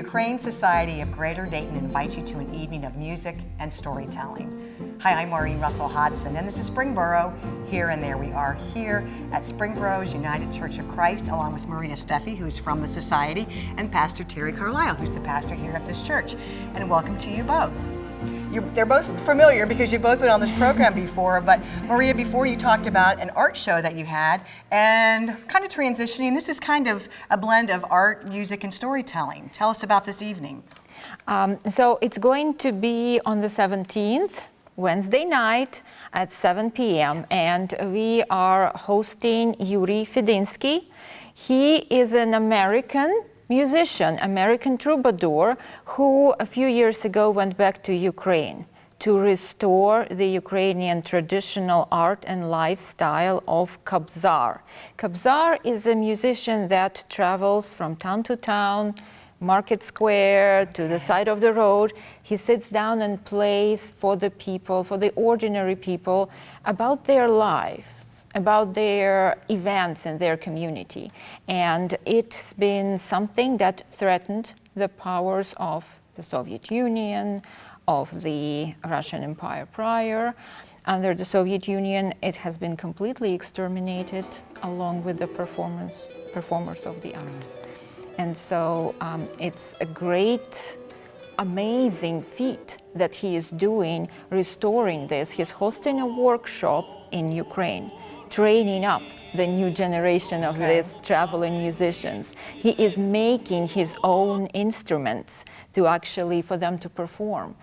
Ukraine Society of Greater Dayton invites you to an evening of music and storytelling. Hi, I'm Maureen Russell Hodson, and this is Springboro, Here and There. We are here at Springboro's United Church of Christ, along with Maria Steffi, who's from the Society, and Pastor Terry Carlisle, who's the pastor here at this church. And welcome to you both. They're both familiar because you've both been on this program before, but Maria, before you talked about an art show that you had and kind of transitioning. This is kind of a blend of art, music, and storytelling. Tell us about this evening. So it's going to be on the 17th, Wednesday night at 7 p.m. and we are hosting Yuri Fedinsky. He is an American musician, American troubadour, who a few years ago went back to Ukraine to restore the Ukrainian traditional art and lifestyle of Kabzar. Kabzar is a musician that travels from town to town, market square, to the side of the road. He sits down and plays for the people, for the ordinary people, about their life, about their events in their community. And it's been something that threatened the powers of the Soviet Union, of the Russian Empire prior. Under the Soviet Union, it has been completely exterminated along with the performers of the art. And so it's a great, amazing feat that he is doing, restoring this. He's hosting a workshop in Ukraine, training up the new generation of these traveling musicians. He is making his own instruments for them to perform.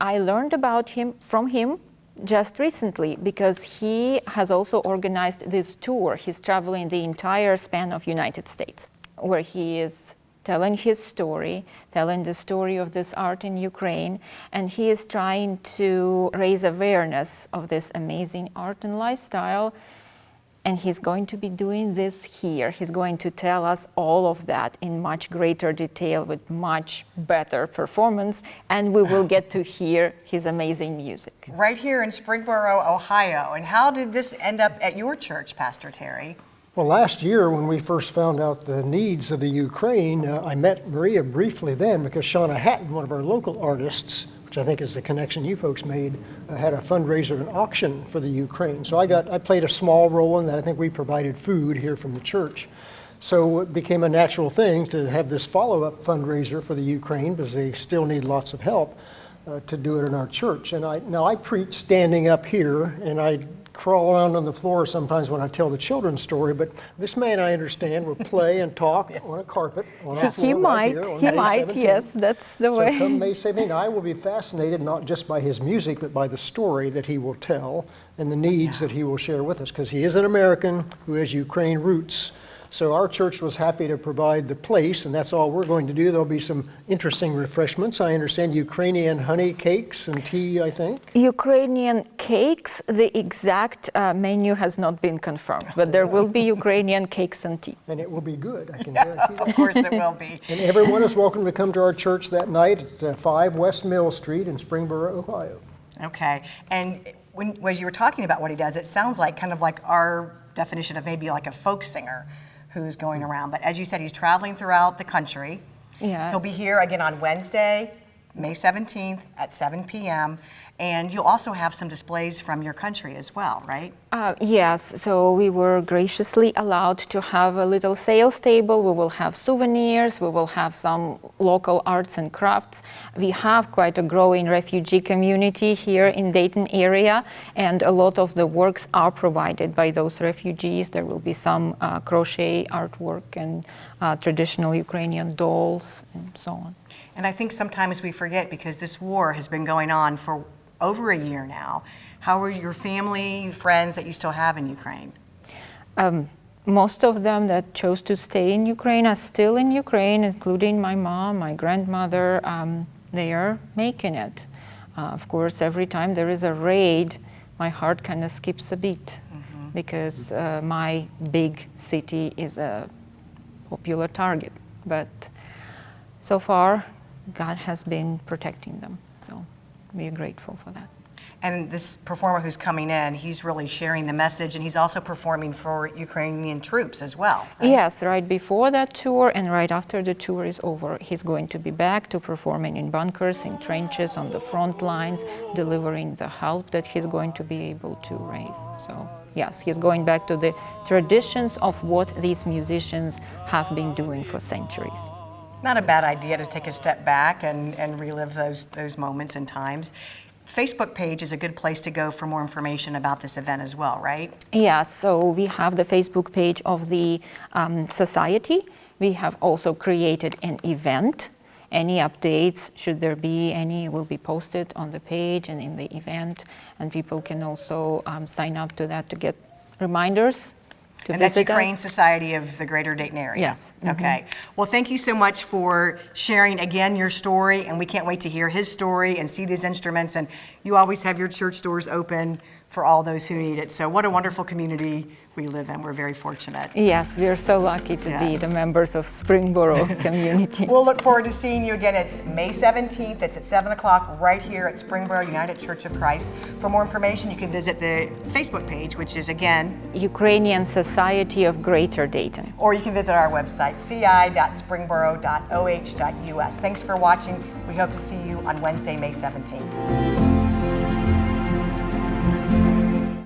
I learned about him from him just recently because he has also organized this tour. He's traveling the entire span of United States, where he is telling his story, telling the story of this art in Ukraine, and he is trying to raise awareness of this amazing art and lifestyle. And he's going to be doing this here. He's going to tell us all of that in much greater detail with much better performance, and we will get to hear his amazing music. Right here in Springboro, Ohio. And how did this end up at your church, Pastor Terry? Well, last year when we first found out the needs of the Ukraine, I met Maria briefly then because Shauna Hatton, one of our local artists, which I think is the connection you folks made, had a fundraiser, an auction for the Ukraine. So I played a small role in that. I think we provided food here from the church. So it became a natural thing to have this follow-up fundraiser for the Ukraine because they still need lots of help to do it in our church. And I preach standing up here, and I crawl around on the floor sometimes when I tell the children's story, but this man, I understand, will play and talk on a carpet on our floor He right might, here on he May might, 17th. yes, that's the way. So come May 17th, I will be fascinated not just by his music, but by the story that he will tell and the needs that he will share with us, because he is an American who has Ukraine roots. So our church was happy to provide the place, and that's all we're going to do. There'll be some interesting refreshments. I understand Ukrainian honey cakes and tea, I think. Ukrainian cakes, the exact menu has not been confirmed, but there will be Ukrainian cakes and tea. And it will be good, I can guarantee that. Of course it will be. And everyone is welcome to come to our church that night at 5 West Mill Street in Springboro, Ohio. Okay. And as you were talking about what he does, it sounds like kind of like our definition of maybe like a folk singer who's going around. But as you said, he's traveling throughout the country. Yes. He'll be here again on Wednesday, May 17th at 7 p.m. And you'll also have some displays from your country as well, right? Yes, so we were graciously allowed to have a little sales table. We will have souvenirs, we will have some local arts and crafts. We have quite a growing refugee community here in Dayton area, and a lot of the works are provided by those refugees. There will be some crochet artwork and traditional Ukrainian dolls and so on. And I think sometimes we forget, because this war has been going on for over a year now. How are your family, friends that you still have in Ukraine? Most of them that chose to stay in Ukraine are still in Ukraine, including my mom, my grandmother. They are making it. Of course, every time there is a raid, my heart kind of skips a beat because my big city is a popular target. But so far, God has been protecting them. So we are grateful for that. And this performer who's coming in, he's really sharing the message, and he's also performing for Ukrainian troops as well. Right? Yes, right before that tour and right after the tour is over, he's going to be back to performing in bunkers, in trenches, on the front lines, delivering the help that he's going to be able to raise. So yes, he's going back to the traditions of what these musicians have been doing for centuries. Not a bad idea to take a step back and relive those moments and times. Facebook page is a good place to go for more information about this event as well, right? Yeah, so we have the Facebook page of the society. We have also created an event. Any updates, should there be any, will be posted on the page and in the event. And people can also sign up to that to get reminders. And that's Ukraine Society of the Greater Dayton area? Yes. Okay. Well, thank you so much for sharing again your story, and we can't wait to hear his story and see these instruments. And you always have your church doors open for all those who need it. So what a wonderful community we live in. We're very fortunate. Yes, we are so lucky to be Yes. the members of Springboro community. We'll look forward to seeing you again. It's May 17th. It's at 7 o'clock right here at Springboro United Church of Christ. For more information, you can visit the Facebook page, which is, again, Ukrainian Society of Greater Dayton. or you can visit our website, ci.springboro.oh.us. Thanks for watching. We hope to see you on Wednesday, May 17th.